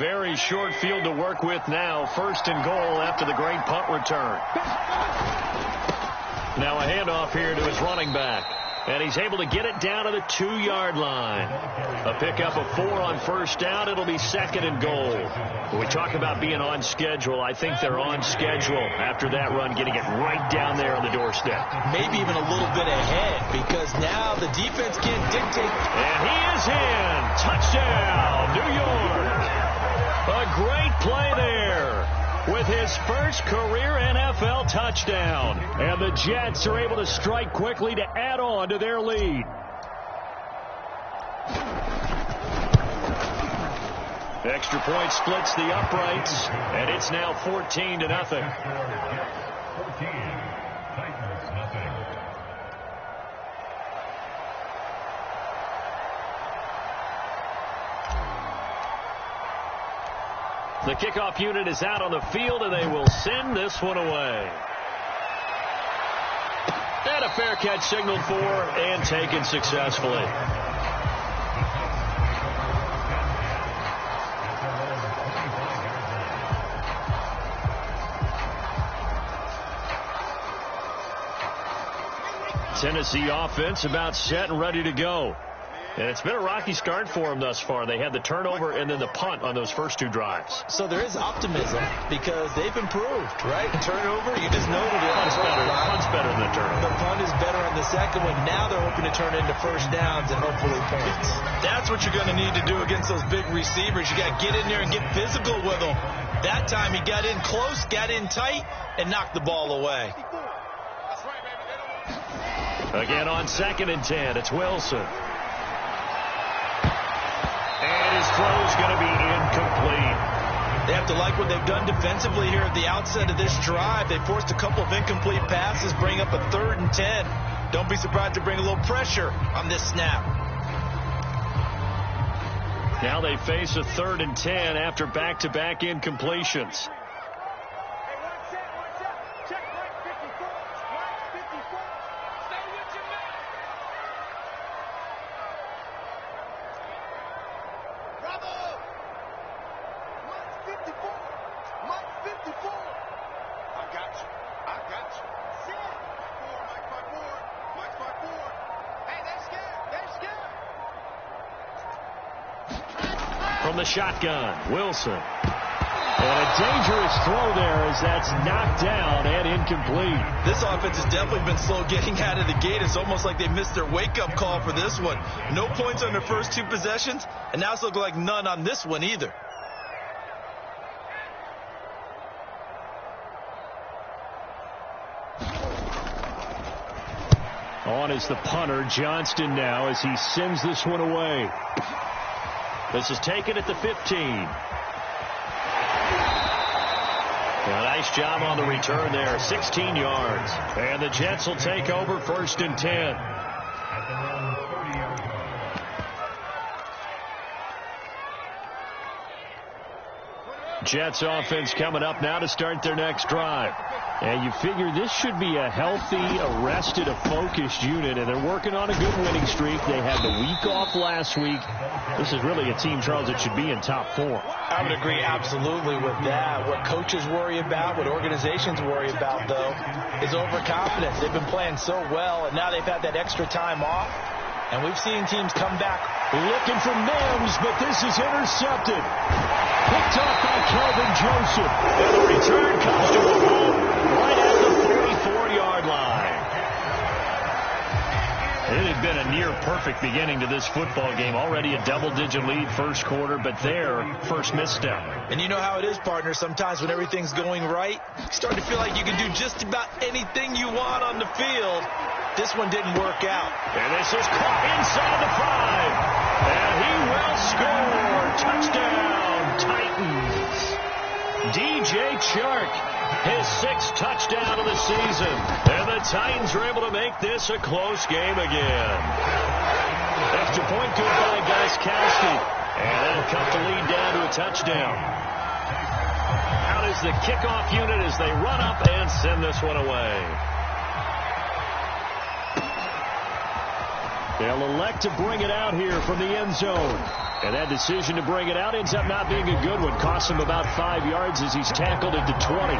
very short field to work with now. 1st and goal after the great punt return. Now a handoff here to his running back. And he's able to get it down to the 2-yard line. A pickup of 4 on 1st down. It'll be 2nd and goal. When we talk about being on schedule, I think they're on schedule after that run, getting it right down there on the doorstep. Maybe even a little bit ahead, because now the defense can't dictate. And he is in. Touchdown, New York. A great play there with his first career NFL touchdown. And the Jets are able to strike quickly to add on to their lead. Extra point splits the uprights, and it's now 14-0. The kickoff unit is out on the field, and they will send this one away. And a fair catch signaled for and taken successfully. Tennessee offense about set and ready to go. And it's been a rocky start for them thus far. They had the turnover and then the punt on those first 2 drives. So there is optimism because they've improved, right? Turnover, you just noted it. Punt's better than the turnover. The punt is better on the second one. Now they're hoping to turn into 1st downs and hopefully points. That's what you're going to need to do against those big receivers. You got to get in there and get physical with them. That time he got in close, got in tight, and knocked the ball away. Again on 2nd and 10, it's Wilson. And his throw is going to be incomplete. They have to like what they've done defensively here at the outset of this drive. They forced a couple of incomplete passes, bring up a 3rd and 10. Don't be surprised to bring a little pressure on this snap. Now they face a 3rd and 10 after back-to-back incompletions. From the shotgun, Wilson. And a dangerous throw there as that's knocked down and incomplete. This offense has definitely been slow getting out of the gate. It's almost like they missed their wake-up call for this one. No points on their first 2 possessions, and now it's looking like none on this one either. On is the punter, Johnston now, as he sends this one away. This is taken at the 15. A nice job on the return there, 16 yards. And the Jets will take over 1st and 10. Jets offense coming up now to start their next drive. And you figure this should be a healthy, arrested, a focused unit, and they're working on a good winning streak. They had the week off last week. This is really a team, Charles, that should be in top 4. I would agree absolutely with that. What coaches worry about, what organizations worry about, though, is overconfidence. They've been playing so well, and now they've had that extra time off. And we've seen teams come back. Looking for Mims, but this is intercepted. Picked off by Kelvin Joseph. And the return comes to a home right at the 44-yard line. It had been a near-perfect beginning to this football game. Already a double-digit lead first quarter, but their first misstep. And you know how it is, partner. Sometimes when everything's going right, you start to feel like you can do just about anything you want on the field. This one didn't work out. And this is caught inside the 5. And he will score. Touchdown, Titans. DJ Chark, his 6th touchdown of the season. And the Titans are able to make this a close game again. Extra point good by Gostkowski. And that'll cut the lead down to a touchdown. Out is the kickoff unit as they run up and send this one away. They'll elect to bring it out here from the end zone. And that decision to bring it out ends up not being a good one. Costs him about 5 yards as he's tackled into 20.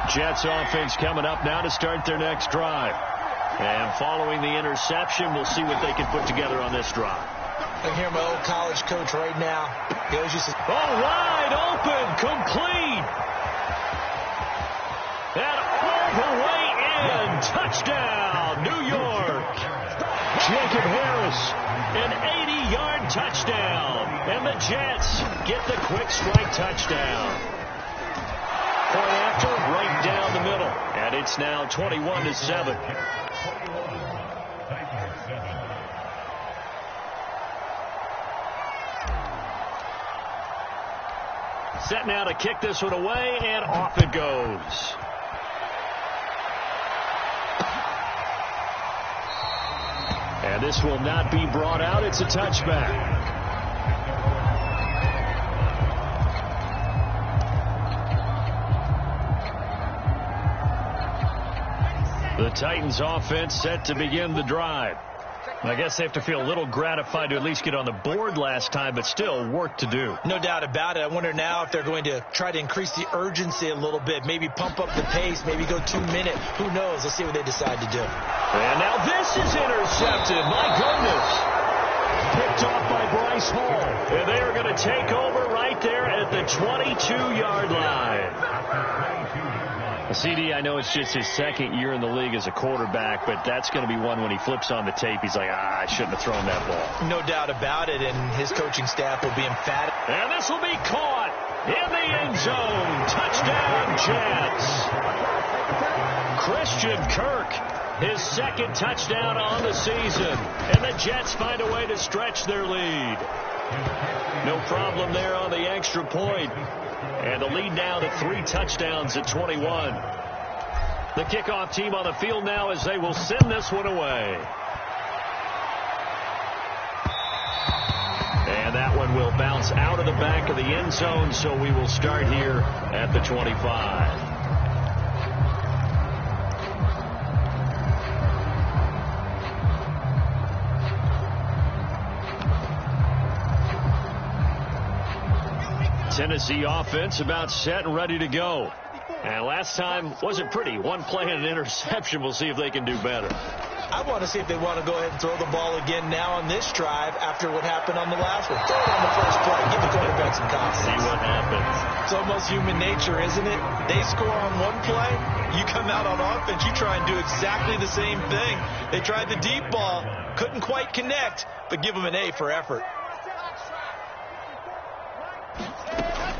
Jets offense coming up now to start their next drive. And following the interception, we'll see what they can put together on this drive. I hear my old college coach right now. He always used to... wide open, complete. And all the way in. Touchdown, New York. Jacob Harris, an 80-yard touchdown. And the Jets get the quick strike touchdown. Point after, right down the middle. And it's now 21-7. Set now to kick this one away, and off it goes. And this will not be brought out. It's a touchback. The Titans offense set to begin the drive. I guess they have to feel a little gratified to at least get on the board last time, but still work to do. No doubt about it. I wonder now if they're going to try to increase the urgency a little bit, maybe pump up the pace, maybe go 2 minutes. Who knows? Let's see what they decide to do. And now this is intercepted. My goodness. Picked off by Bryce Hall. And they are going to take over right there at the 22-yard line. CD, I know it's just his second year in the league as a quarterback, but that's going to be one when he flips on the tape, he's like, I shouldn't have thrown that ball. No doubt about it, and his coaching staff will be emphatic. And this will be caught in the end zone. Touchdown, Jets. Christian Kirk, his second touchdown on the season. And the Jets find a way to stretch their lead. No problem there on the extra point. And the lead now to 3 touchdowns at 21. The kickoff team on the field now as they will send this one away. And that one will bounce out of the back of the end zone, so we will start here at the 25. Tennessee offense about set and ready to go. And last time wasn't pretty. One play and an interception. We'll see if they can do better. I want to see if they want to go ahead and throw the ball again now on this drive after what happened on the last one. Throw it on the first play. Give the quarterback some confidence. See what happens. It's almost human nature, isn't it? They score on one play. You come out on offense. You try and do exactly the same thing. They tried the deep ball. Couldn't quite connect, but give them an A for effort.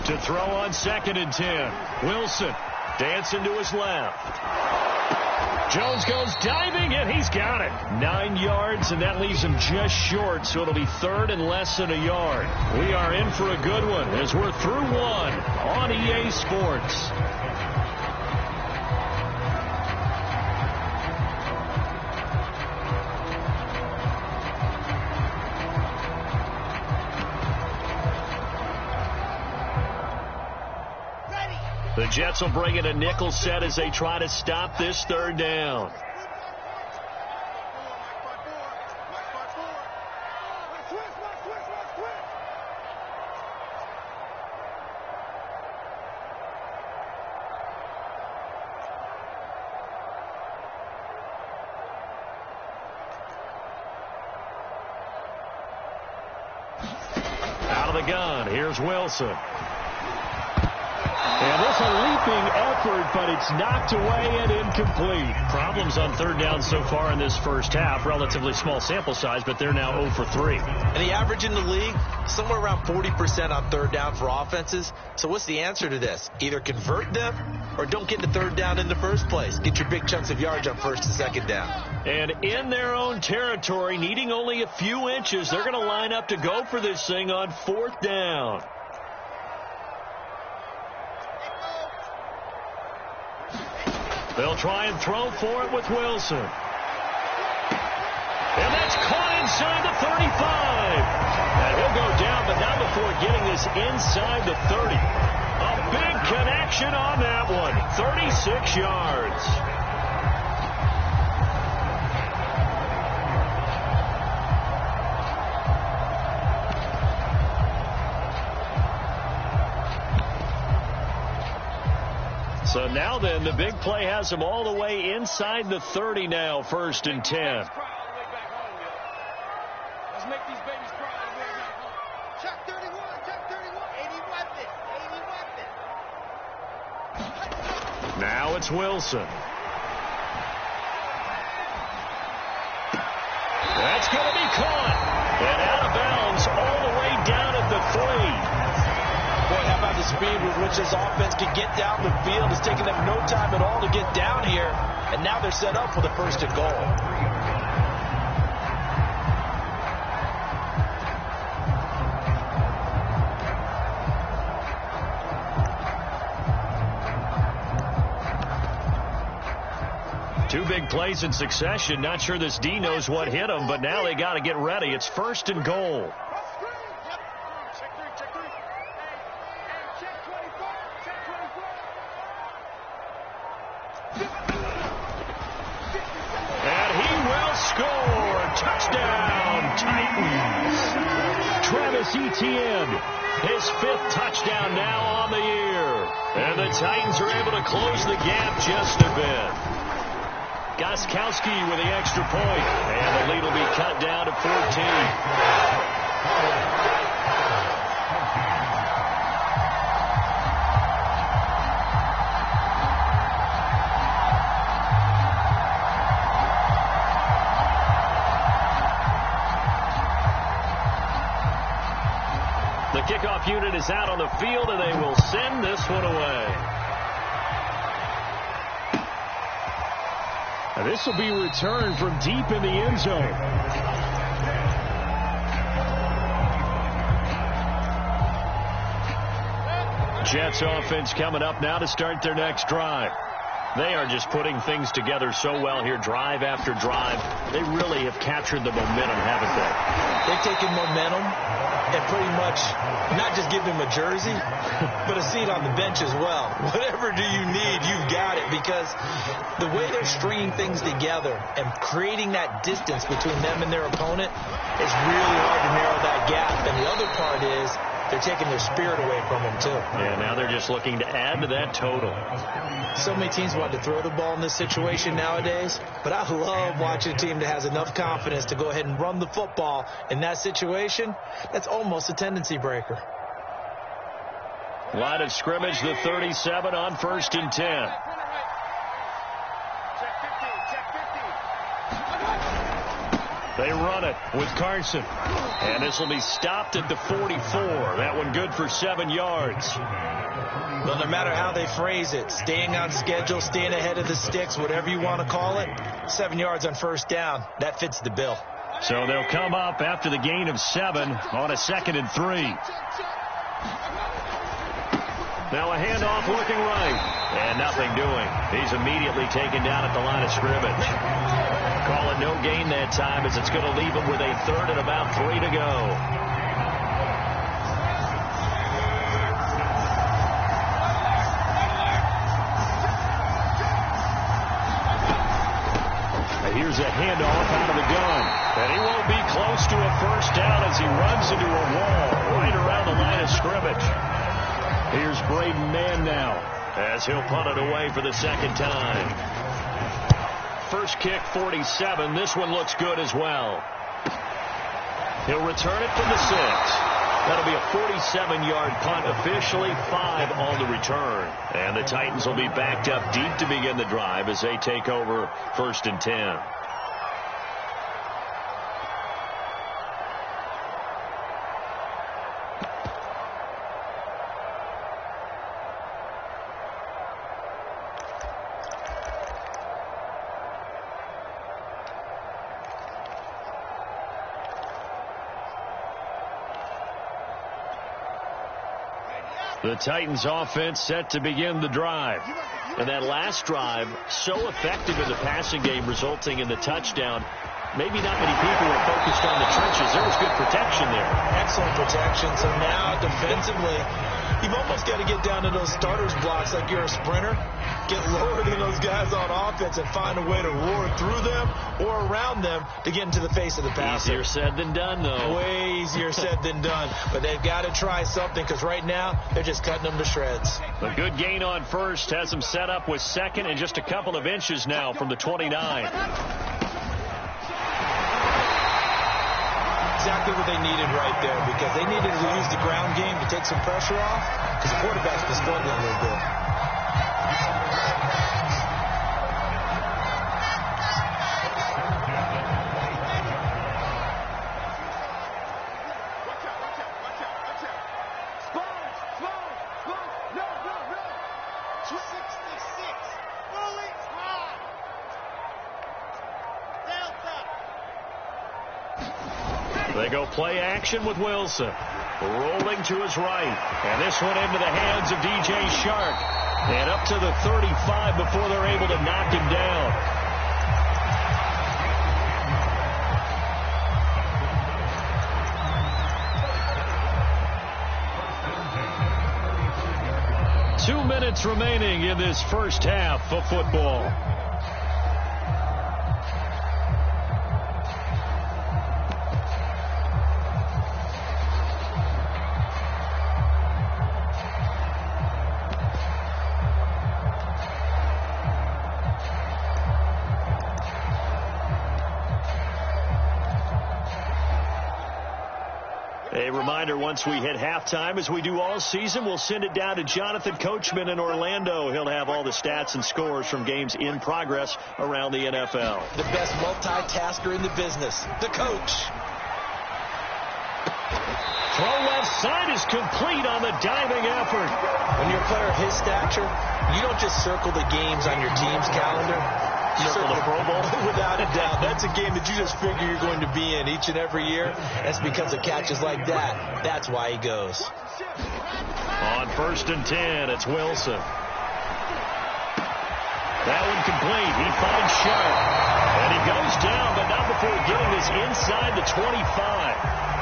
To throw on 2nd and 10. Wilson dancing to his left. Jones goes diving, and he's got it. 9 yards, and that leaves him just short, so it'll be 3rd and less than a yard. We are in for a good one as we're through one on EA Sports. The Jets will bring in a nickel set as they try to stop this 3rd down. Out of the gun, here's Wilson. And this a leaping effort, but it's knocked away and incomplete. Problems on 3rd down so far in this first half. Relatively small sample size, but they're now 0 for 3. And the average in the league, somewhere around 40% on 3rd down for offenses. So what's the answer to this? Either convert them or don't get the 3rd down in the first place. Get your big chunks of yards on 1st and 2nd down. And in their own territory, needing only a few inches, they're going to line up to go for this thing on 4th down. They'll try and throw for it with Wilson. And that's caught inside the 35. And he'll go down, but not before getting this inside the 30. A big connection on that one. 36 yards. So now then, the big play has them all the way inside the 30 now, 1st and 10. Let's make these babies cry all the way back home. Check 31, check 31. 80 weapons, 80 weapons. Now it's Wilson. That's going to be caught. And out of bounds all the way down at the 3. Boy, how about the speed with which this offense can get down the field? It's taking them no time at all to get down here. And now they're set up for the 1st and goal. Two big plays in succession. Not sure this D knows what hit him, but now they got to get ready. It's 1st and goal. And he will score. Touchdown, Titans. Travis Etienne, his 5th touchdown now on the year. And the Titans are able to close the gap just a bit. Gostkowski with the extra point, and the lead will be cut down to 14. The kickoff unit is out on the field, and they will send this one away. Now this will be returned from deep in the end zone. Jets offense coming up now to start their next drive. They are just putting things together so well here, drive after drive. They really have captured the momentum, haven't they? They've taken momentum and pretty much not just give him a jersey, but a seat on the bench as well. Whatever do you need, you've got it, because the way they're stringing things together and creating that distance between them and their opponent is really hard to narrow that gap. And the other part is they're taking their spirit away from them, too. Yeah, now they're just looking to add to that total. So many teams want to throw the ball in this situation nowadays, but I love watching a team that has enough confidence to go ahead and run the football in that situation. That's almost a tendency breaker. Line of scrimmage, the 37 on 1st and 10. They run it with Carson. And this will be stopped at the 44. That one good for 7 yards. Well, no matter how they phrase it, staying on schedule, staying ahead of the sticks, whatever you want to call it, 7 yards on 1st down, that fits the bill. So they'll come up after the gain of 7 on a 2nd and 3. Now a handoff looking right. And nothing doing. He's immediately taken down at the line of scrimmage. Call it no gain that time, as it's going to leave him with a 3rd and about 3 to go. Here's a handoff out of the gun. And he won't be close to a 1st down as he runs into a wall right around the line of scrimmage. Here's Braden Mann now as he'll punt it away for the 2nd time. First kick, 47. This one looks good as well. He'll return it from the 6. That'll be a 47-yard punt, officially 5 on the return. And the Titans will be backed up deep to begin the drive as they take over 1st and 10. The Titans offense set to begin the drive. And that last drive, so effective in the passing game, resulting in the touchdown. Maybe not many people were focused on the trenches. There was good protection there. Excellent protection. So now defensively, You've almost got to get down to those starters blocks like you're a sprinter. Get lower than those guys on offense and find a way to roar through them or around them to get into the face of the passer. Easier said than done, though. Way easier said than done. But they've got to try something because right now they're just cutting them to shreds. A good gain on first has them set up with second and just a couple of inches now from the 29. Exactly what they needed right there because they needed to use the ground game to take some pressure off because the quarterback's been struggling a little bit. They go play action with Wilson. Rolling to his right. And this one into the hands of DJ Chark. And up to the 35 before they're able to knock him down. Two minutes remaining in this first half of football. A reminder, once we hit halftime, as we do all season, we'll send it down to Jonathan Coachman in Orlando. He'll have all the stats and scores from games in progress around the NFL. The best multitasker in the business, the coach. Throw left side is complete on the diving effort. When you're a player of his stature, you don't just circle the games on your team's calendar. You circle the Pro Bowl. Without a doubt. That's a game that you just figure you're going to be in each and every year. That's because of catches like that. That's why he goes. On 1st and 10, it's Wilson. That one complete. He finds Sharp. And he goes down, but not before getting this inside the 25.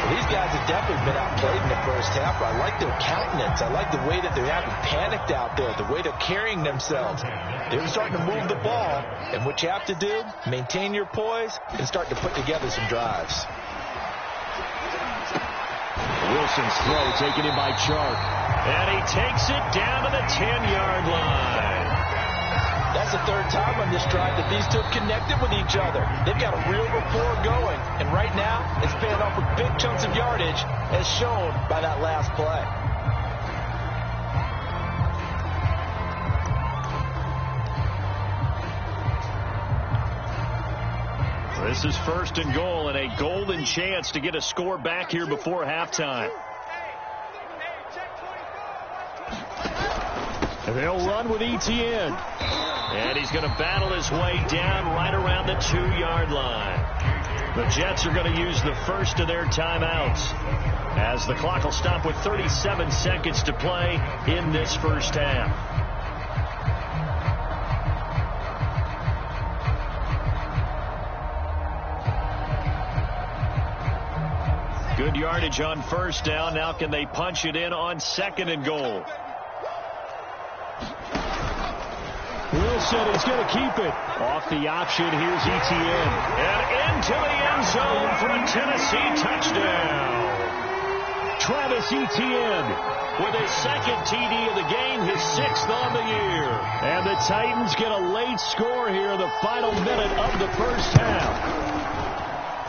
Well, these guys have definitely been outplayed in the first half. I like their countenance. I like the way that they haven't panicked out there, the way they're carrying themselves. They're starting to move the ball, and what you have to do, maintain your poise and start to put together some drives. Wilson's throw taken in by Chark. And he takes it down to the 10-yard line. That's the third time on this drive that these two have connected with each other. They've got a real rapport going. And right now, it's paying off with big chunks of yardage, as shown by that last play. This is 1st and goal and a golden chance to get a score back here before halftime. They'll run with Etienne. And he's going to battle his way down right around the 2-yard line. The Jets are going to use the first of their timeouts, as the clock will stop with 37 seconds to play in this first half. Good yardage on 1st down. Now can they punch it in on 2nd and goal? Wilson is going to keep it. Off the option, here's Etienne. And into the end zone for a Tennessee touchdown. Travis Etienne with his 2nd TD of the game, his 6th on the year. And the Titans get a late score here in the final minute of the first half.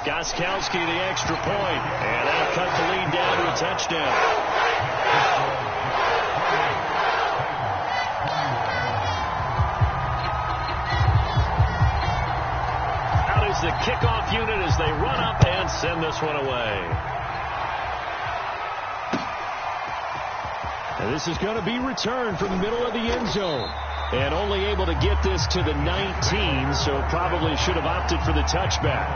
Gostkowski the extra point. And that'll cut the lead down to a touchdown. The kickoff unit as they run up and send this one away. And this is going to be returned from the middle of the end zone. And only able to get this to the 19, so probably should have opted for the touchback.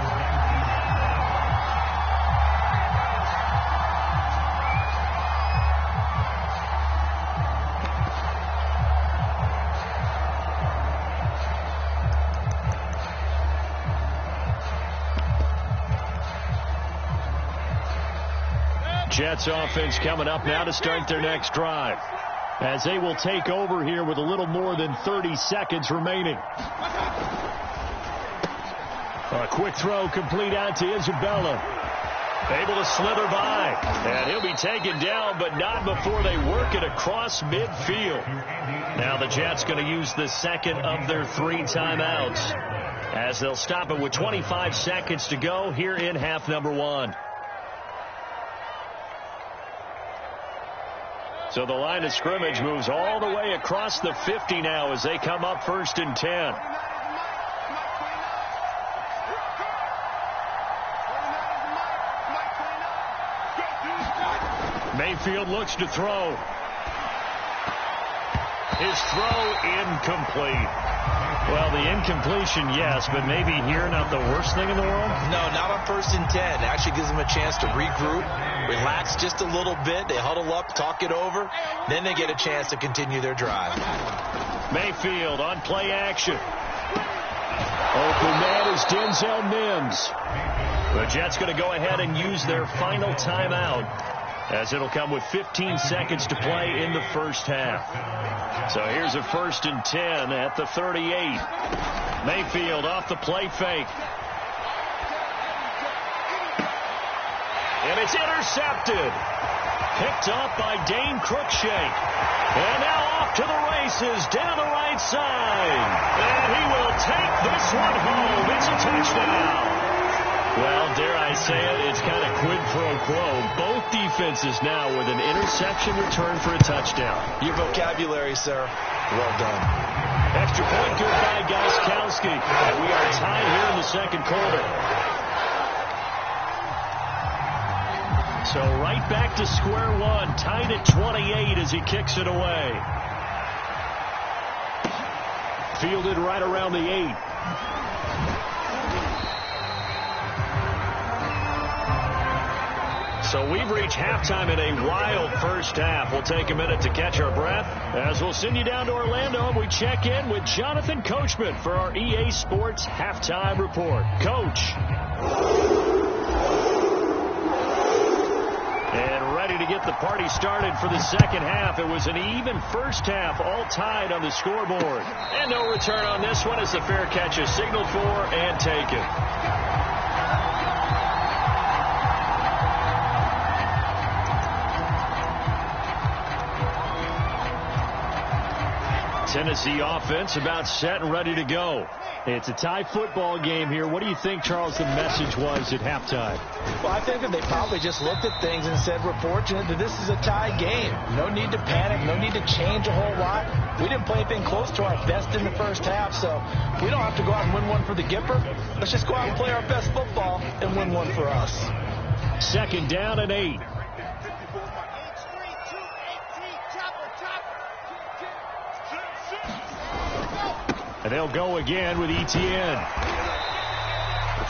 Jets offense coming up now to start their next drive, as they will take over here with a little more than 30 seconds remaining. A quick throw complete out to Isabella. Able to slither by. And he'll be taken down, but not before they work it across midfield. Now the Jets going to use the second of their 3 timeouts, as they'll stop it with 25 seconds to go here in half number 1. So the line of scrimmage moves all the way across the 50 now as they come up 1st and 10. Mayfield looks to throw. His throw incomplete. Well, the incompletion, yes, but maybe here not the worst thing in the world? No, not on 1st and 10. Actually gives them a chance to regroup, relax just a little bit. They huddle up, talk it over. Then they get a chance to continue their drive. Mayfield on play action. Open man is Denzel Mims. The Jets going to go ahead and use their final timeout, as it'll come with 15 seconds to play in the first half. So here's a 1st and 10 at the 38. Mayfield off the play fake. And it's intercepted. Picked up by Dane Cruikshank. And now off to the races down the right side. And he will take this one home. It's a touchdown. Well, dare I say it, it's kind of quid pro quo. Both defenses now with an interception return for a touchdown. Your vocabulary, sir. Well done. Extra point good by Gostkowski. And we are tied here in the second quarter. So right back to square one, tied at 28 as he kicks it away. Fielded right around the 8. So we've reached halftime in a wild first half. We'll take a minute to catch our breath as we'll send you down to Orlando and we check in with Jonathan Coachman for our EA Sports Halftime Report. Coach. And ready to get the party started for the second half. It was an even first half, all tied on the scoreboard. And no return on this one as the fair catch is signaled for and taken. Tennessee offense about set and ready to go. It's a tie football game here. What do you think, Charles, the message was at halftime? Well, I think that they probably just looked at things and said, we're fortunate that this is a tie game. No need to panic. No need to change a whole lot. We didn't play anything close to our best in the first half, so we don't have to go out and win one for the Gipper. Let's just go out and play our best football and win one for us. 2nd down and 8. And they'll go again with Etienne.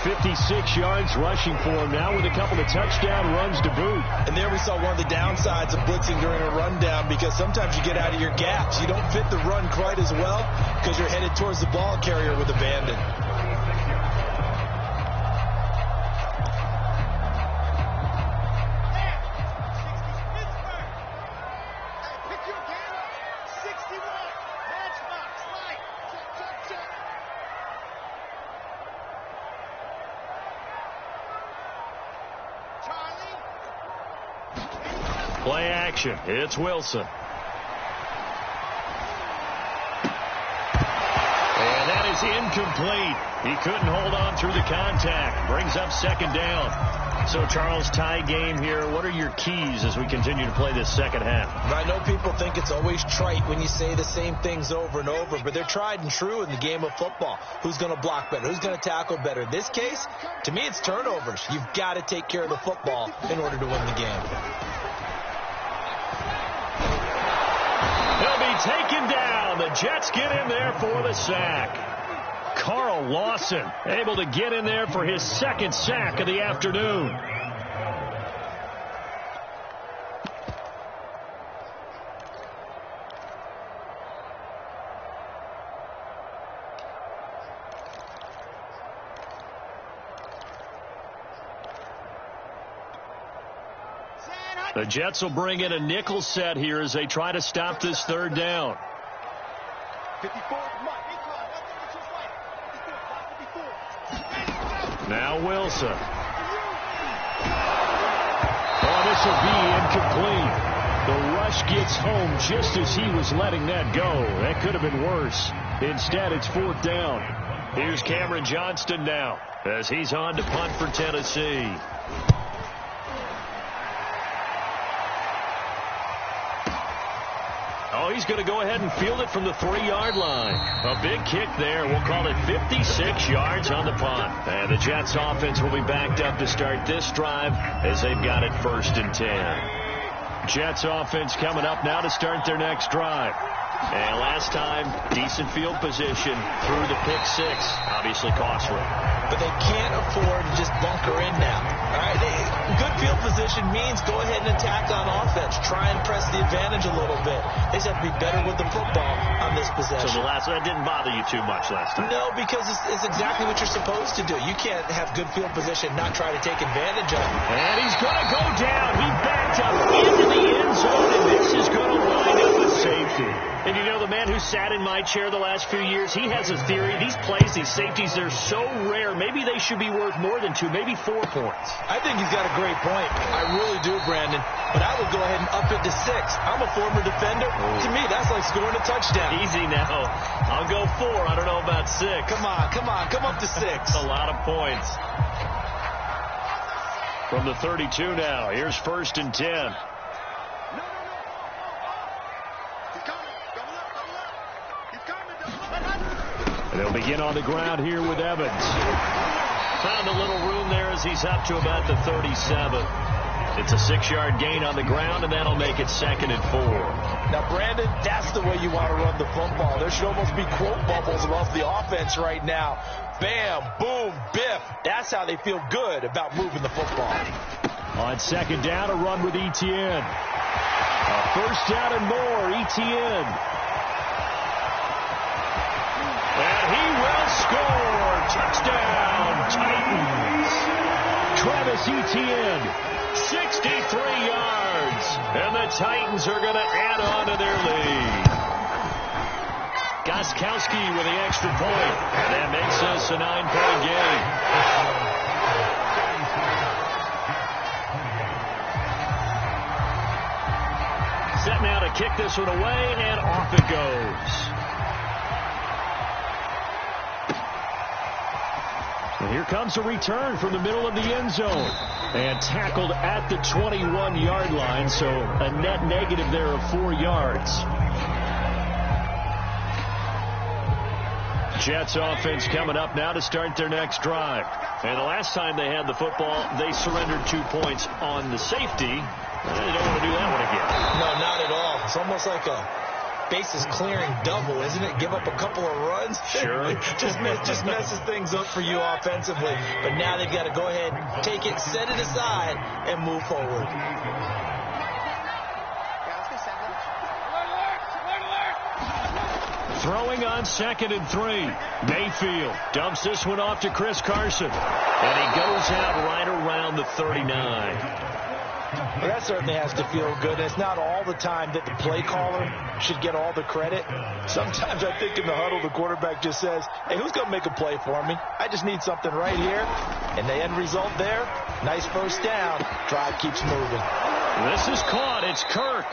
56 yards rushing for him now with a couple of touchdown runs to boot. And there we saw one of the downsides of blitzing during a rundown, because sometimes you get out of your gaps. You don't fit the run quite as well because you're headed towards the ball carrier with abandon. Play action. It's Wilson. And that is incomplete. He couldn't hold on through the contact. Brings up 2nd down. So, Charles, tie game here. What are your keys as we continue to play this second half? I know people think it's always trite when you say the same things over and over, but they're tried and true in the game of football. Who's going to block better? Who's going to tackle better? In this case, to me, it's turnovers. You've got to take care of the football in order to win the game. He'll be taken down. The Jets get in there for the sack. Carl Lawson able to get in there for his 2nd sack of the afternoon. San The Jets will bring in a nickel set here as they try to stop this third down. 54. Now Wilson. Oh, this will be incomplete. The rush gets home just as he was letting that go. That could have been worse. Instead, it's fourth down. Here's Cameron Johnston now as he's on to punt for Tennessee. Oh, he's going to go ahead and field it from the 3-yard line. A big kick there. We'll call it 56 yards on the punt. And the Jets offense will be backed up to start this drive as they've got it 1st and 10. Jets offense coming up now to start their next drive. And last time, decent field position through the pick 6. Obviously costly. But they can't afford to just bunker in now. All right, good field position means go ahead and attack on offense. Try and press the advantage a little bit. They just have to be better with the football on this possession. So that didn't bother you too much last time? No, because it's exactly what you're supposed to do. You can't have good field position, not try to take advantage of it. And he's going to go down. He backed up into the end zone, and this is going to wind up a safety. And you know, the man who sat in my chair the last few years, he has a theory. These plays, these safeties, they're so rare. Maybe they should be worth more than 2, maybe 4 points. I think he's got a great point. I really do, Brandon. But I would go ahead and up it to 6. I'm a former defender. To me, that's like scoring a touchdown. Easy now. I'll go 4. I don't know about 6. Come on. Come up to 6. A lot of points. From the 32 now. Here's 1st and 10. They'll begin on the ground here with Evans. Found a little room there as he's up to about the 37. It's a 6-yard gain on the ground, and that'll make it 2nd and 4. Now, Brandon, that's the way you want to run the football. There should almost be quote bubbles above the offense right now. Bam, boom, biff. That's how they feel good about moving the football. On 2nd down, a run with Etienne. A 1st down and more, Etienne. And he will score. Touchdown, Titans. Travis Etienne. 63 yards. And the Titans are going to add on to their lead. Gostkowski with the extra point. And that makes us a 9-point game. Set now to kick this one away, and off it goes. And here comes a return from the middle of the end zone. And tackled at the 21-yard line, so a net negative there of 4 yards. Jets offense coming up now to start their next drive. And the last time they had the football, they surrendered 2 points on the safety. They don't want to do that one again. No, not at all. It's almost like a bases clearing double, isn't it? Give up a couple of runs. Sure. just messes things up for you offensively. But now they've got to go ahead, take it, set it aside, and move forward. Throwing on 2nd and 3. Mayfield dumps this one off to Chris Carson. And he goes out right around the 39. Well, that certainly has to feel good. It's not all the time that the play caller should get all the credit. Sometimes I think in the huddle, the quarterback just says, hey, who's going to make a play for me? I just need something right here. And the end result there, nice 1st down. Drive keeps moving. This is caught. It's Kirk.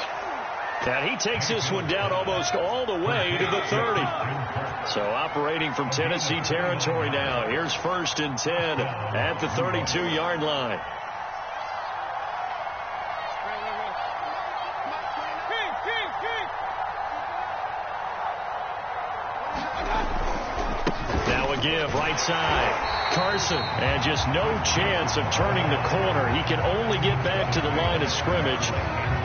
And he takes this one down almost all the way to the 30. So operating from Tennessee territory now. Here's 1st and 10 at the 32-yard line. Now a give right side. Carson, and just no chance of turning the corner. He can only get back to the line of scrimmage.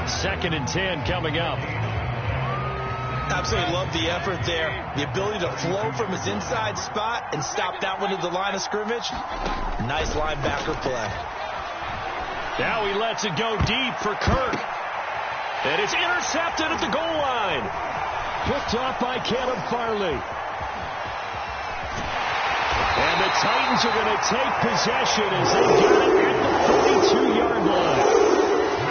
2nd and 10 coming up. Absolutely love the effort there. The ability to flow from his inside spot and stop that one at the line of scrimmage. Nice linebacker play. Now he lets it go deep for Kirk. And it's intercepted at the goal line. Picked off by Caleb Farley. And the Titans are going to take possession as they get it at the 32-yard line.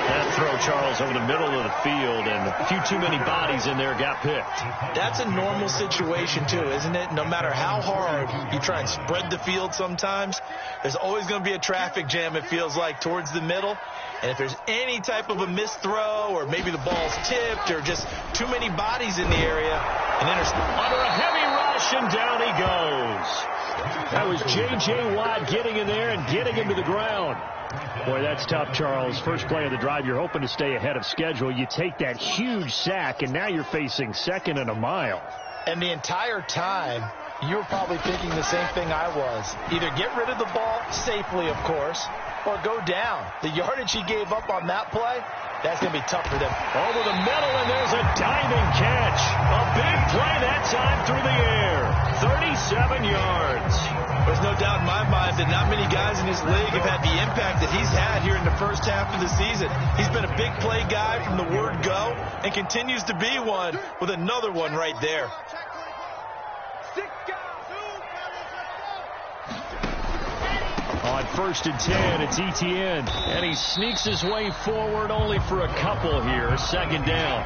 That throw Charles, over the middle of the field, and a few too many bodies in there got picked. That's a normal situation, too, isn't it? No matter how hard you try and spread the field sometimes, there's always going to be a traffic jam, it feels like, towards the middle. And if there's any type of a missed throw, or maybe the ball's tipped, or just too many bodies in the area, an interception. Under a heavy rush, and down he goes. That was J.J. Watt getting in there and getting him to the ground. Boy, that's tough, Charles. First play of the drive, you're hoping to stay ahead of schedule. You take that huge sack, and now you're facing second and a mile. And the entire time, you were probably thinking the same thing I was. Either get rid of the ball safely, of course, or go down. The yardage he gave up on that play, that's going to be tough for them. Over the middle, and there's a diving catch. A big play that time through the air. 37 yards. There's no doubt in my mind that not many guys in this league have had the impact that he's had here in the first half of the season. He's been a big play guy from the word go and continues to be one with another one right there. On 1st and 10, it's Etienne, and he sneaks his way forward only for a couple here. Second down.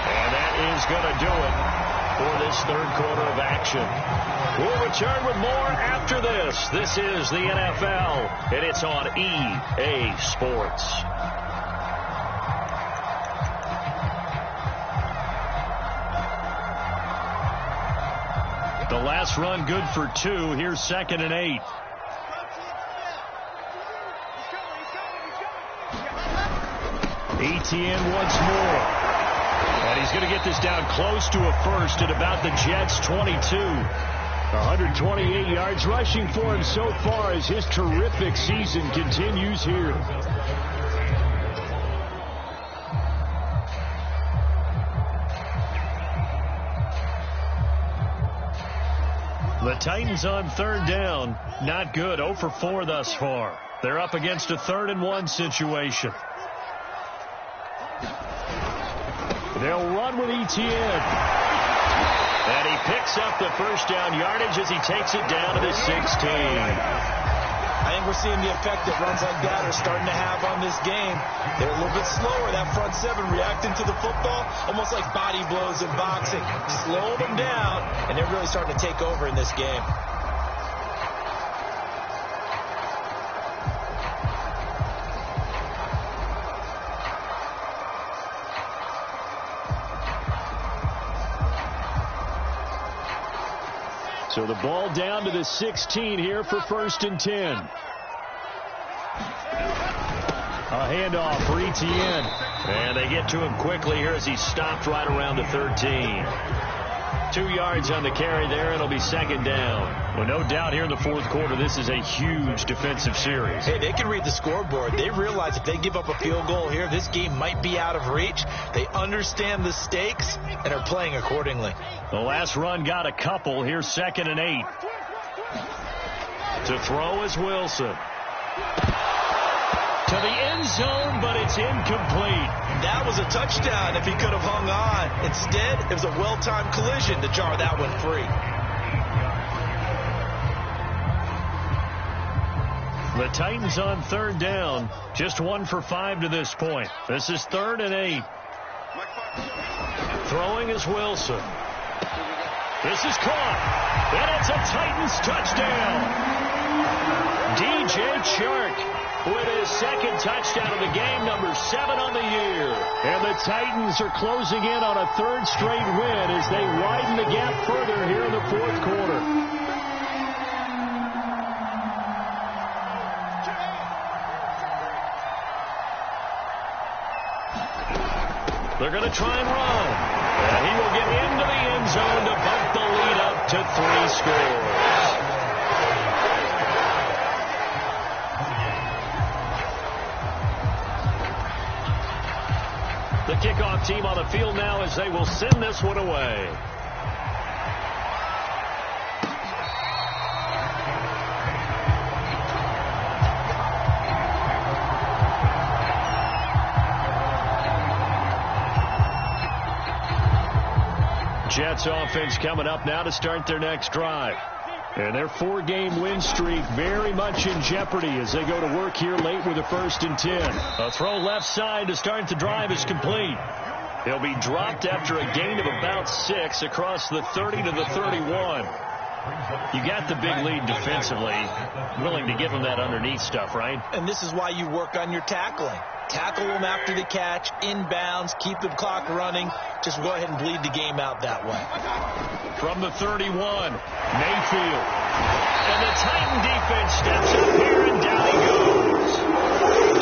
And that is going to do it for this third quarter of action. We'll return with more after this. This is the NFL, and it's on EA Sports. The last run good for 2. Here's 2nd and 8. Etienne once more. And he's going to get this down close to a first at about the Jets' 22. 128 yards rushing for him so far as his terrific season continues here. The Titans on 3rd down. Not good. 0 for 4 thus far. They're up against a 3rd and 1 situation. They'll run with Etienne. And he picks up the first down yardage as he takes it down to the 16. I think we're seeing the effect that runs like that are starting to have on this game. They're a little bit slower, that front seven, reacting to the football, almost like body blows in boxing. Slow them down, and they're really starting to take over in this game. So the ball down to the 16 here for 1st and 10. A handoff for Etienne. And they get to him quickly here as he stopped right around the 13. 2 yards on the carry there. It'll be 2nd down. Well, no doubt here in the 4th quarter, this is a huge defensive series. Hey, they can read the scoreboard. They realize if they give up a field goal here, this game might be out of reach. They understand the stakes and are playing accordingly. The last run got a couple. Here's 2nd and 8. To throw is Wilson. To the end zone, but it's incomplete. That was a touchdown if he could have hung on. Instead, it was a well-timed collision to jar that one free. The Titans on 3rd down. Just 1 for 5 to this point. This is 3rd and 8. Throwing is Wilson. This is caught. And it's a Titans touchdown. DJ Chark with his 2nd touchdown of the game, number 7 on the year. And the Titans are closing in on a 3rd straight win as they widen the gap further here in the 4th quarter. They're going to try and run. And he will get into the end zone to bump the lead up to 3 scores. The kickoff team on the field now as they will send this one away. Jets offense coming up now to start their next drive. And their 4-game win streak very much in jeopardy as they go to work here late with a 1st and 10. A throw left side to start the drive is complete. He'll be dropped after a gain of about 6 across the 30 to the 31. You got the big lead defensively, willing to give him that underneath stuff, right? And this is why you work on your tackling. Tackle them after the catch, inbounds, keep the clock running. Just go ahead and bleed the game out that way. From the 31, Mayfield. And the Titan defense steps up here, and down he goes.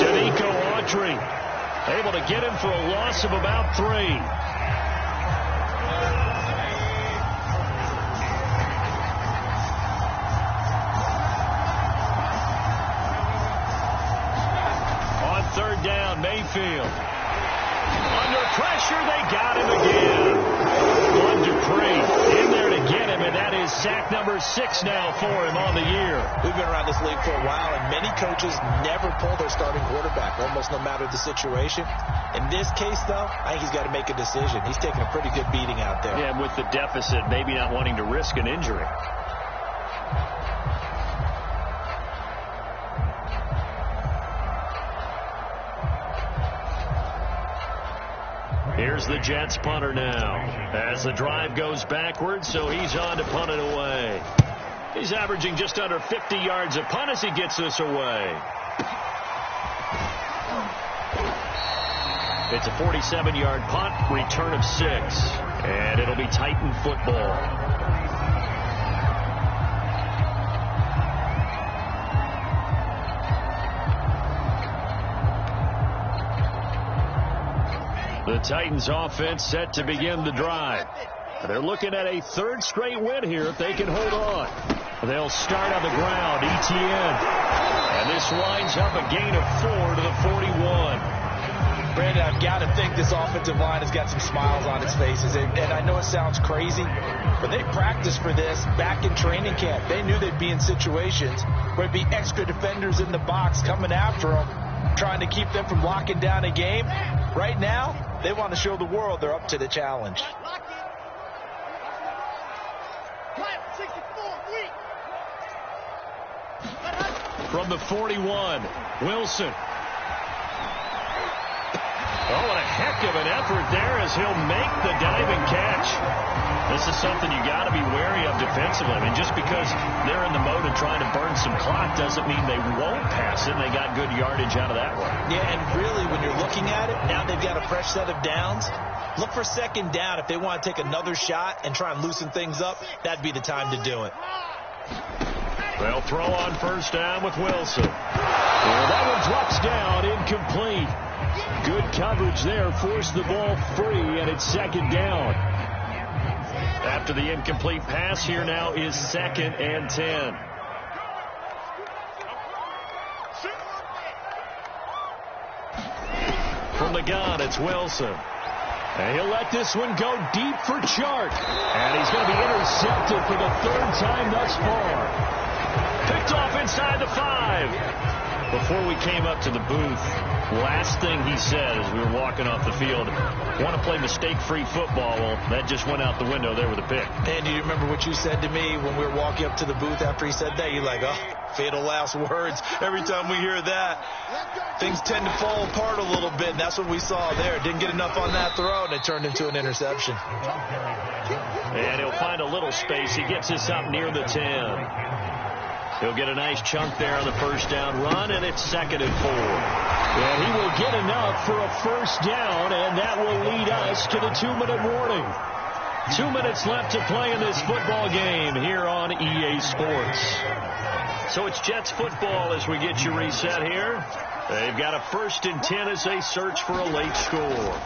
Danico Autry able to get him for a loss of about 3. Third down, Mayfield. Under pressure, they got him again. Bud Dupree in there to get him, and that is sack number 6 now for him on the year. We've been around this league for a while, and many coaches never pull their starting quarterback, almost no matter the situation. In this case, though, I think he's got to make a decision. He's taking a pretty good beating out there. Yeah, with the deficit, maybe not wanting to risk an injury. Here's the Jets punter now as the drive goes backwards, so he's on to punt it away. He's averaging just under 50 yards a punt as he gets this away. It's a 47-yard punt, return of 6, and it'll be Titan football. The Titans offense set to begin the drive. They're looking at a 3rd straight win here if they can hold on. They'll start on the ground, Etienne. And this winds up a gain of 4 to the 41. Brandon, I've got to think this offensive line has got some smiles on its faces. And I know it sounds crazy, but they practiced for this back in training camp. They knew they'd be in situations where there'd be extra defenders in the box coming after them, trying to keep them from locking down a game. Right now, they want to show the world they're up to the challenge. From the 41, Wilson. Oh, what a heck of an effort there as he'll make the diving catch. This is something you got to be wary of defensively. I mean, just because they're in the mode of trying to burn some clock doesn't mean they won't pass it. They got good yardage out of that one. Yeah, and really, when you're looking at it, now they've got a fresh set of downs. Look for 2nd down. If they want to take another shot and try and loosen things up, that'd be the time to do it. They'll throw on 1st down with Wilson. Well, that one drops down, incomplete. Good coverage there, forced the ball free, and it's 2nd down. After the incomplete pass, here now is 2nd and 10. From the gun, it's Wilson. And he'll let this one go deep for Chark. And he's going to be intercepted for the 3rd time thus far. Picked off inside the 5. Before we came up to the booth, last thing he said as we were walking off the field, want to play mistake-free football. Well, that just went out the window there with a pick. And do you remember what you said to me when we were walking up to the booth after he said that? You're like, oh, fatal last words. Every time we hear that, things tend to fall apart a little bit, and that's what we saw there. Didn't get enough on that throw, and it turned into an interception. And he'll find a little space. He gets this up near the 10. He'll get a nice chunk there on the 1st down run, and it's 2nd and 4. And he will get enough for a 1st down, and that will lead us to the 2-minute warning. 2 minutes left to play in this football game here on EA Sports. So it's Jets football as we get you reset here. They've got a 1st and 10 as they search for a late score.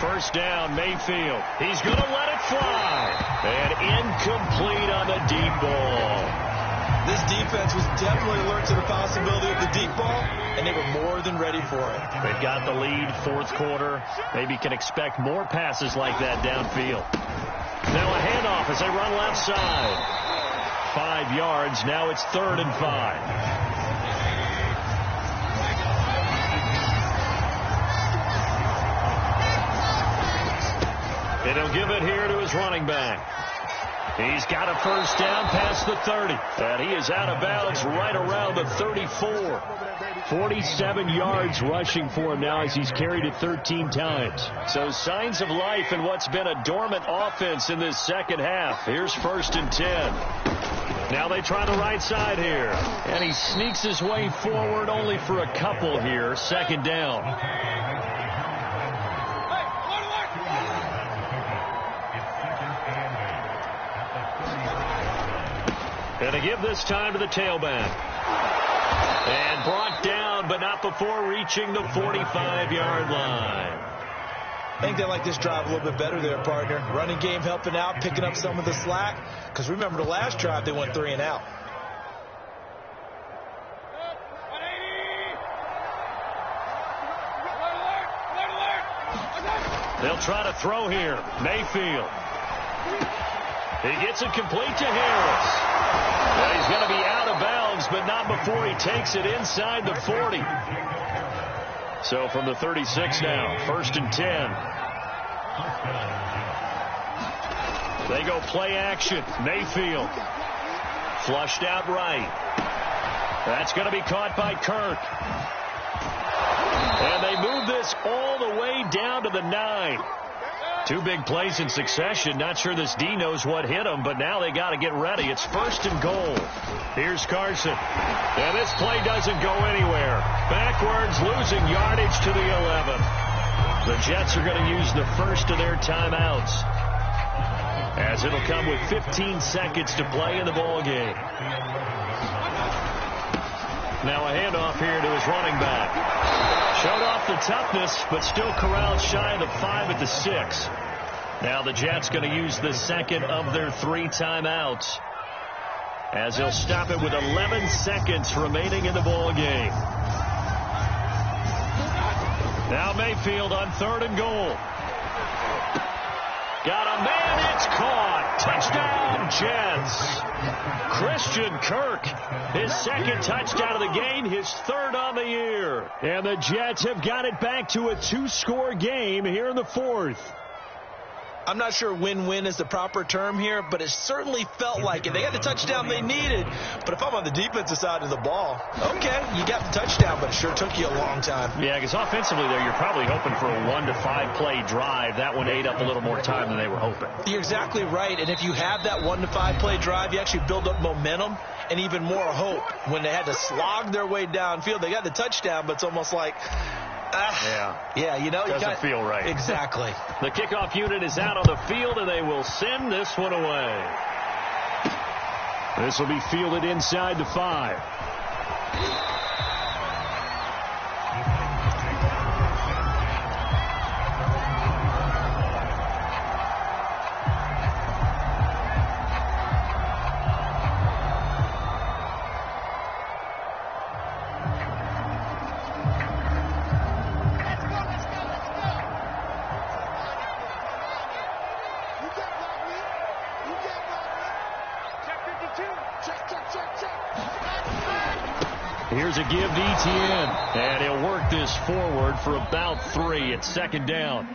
1st down, Mayfield. He's going to let it fly. And incomplete on the deep ball. This defense was definitely alert to the possibility of the deep ball, and they were more than ready for it. They've got the lead, 4th quarter. Maybe can expect more passes like that downfield. Now a handoff as they run left side. 5 yards. Now it's 3rd and 5. And he'll give it here to his running back. He's got a first down past the 30. And he is out of bounds right around the 34. 47 yards rushing for him now as he's carried it 13 times. So signs of life in what's been a dormant offense in this second half. Here's 1st and 10. Now they try the right side here. And he sneaks his way forward only for a couple here. 2nd down. And to give this time to the tailback. And brought down, but not before reaching the 45-yard line. I think they like this drive a little bit better there, partner. Running game helping out, picking up some of the slack. Because remember the last drive, they went 3 and out. They'll try to throw here. Mayfield. He gets it complete to Harris. Well, he's going to be out of bounds, but not before he takes it inside the 40. So from the 36 now, 1st and 10. They go play action. Mayfield. Flushed out right. That's going to be caught by Kirk. And they move this all the way down to the 9. 2 big plays in succession. Not sure this D knows what hit him, but now they got to get ready. It's 1st and goal. Here's Carson. And this play doesn't go anywhere. Backwards, losing yardage to the 11. The Jets are going to use the first of their timeouts, as it'll come with 15 seconds to play in the ball game. Now a handoff here to his running back. Showed off the toughness, but still corralled shy of the 5 at the 6. Now the Jets going to use the second of their 3 timeouts, as he'll stop it with 11 seconds remaining in the ball game. Now Mayfield on 3rd and goal. Got a man, it's caught. Touchdown, Jets. Christian Kirk, his 2nd touchdown of the game, his 3rd on the year. And the Jets have got it back to a 2-score game here in the 4th. I'm not sure win-win is the proper term here, but it certainly felt like it. They got the touchdown they needed, but if I'm on the defensive side of the ball, okay, you got the touchdown, but it sure took you a long time. Yeah, because offensively there, you're probably hoping for a 1 to 5 play drive. That one ate up a little more time than they were hoping. You're exactly right, and if you have that 1 to 5 play drive, you actually build up momentum and even more hope. When they had to slog their way downfield, they got the touchdown, but it's almost like, yeah, you know, doesn't feel right. Exactly. The kickoff unit is out on the field, and they will send this one away. This will be fielded inside the 5. Here's a give to Etienne, and he'll work this forward for about 3 at 2nd down.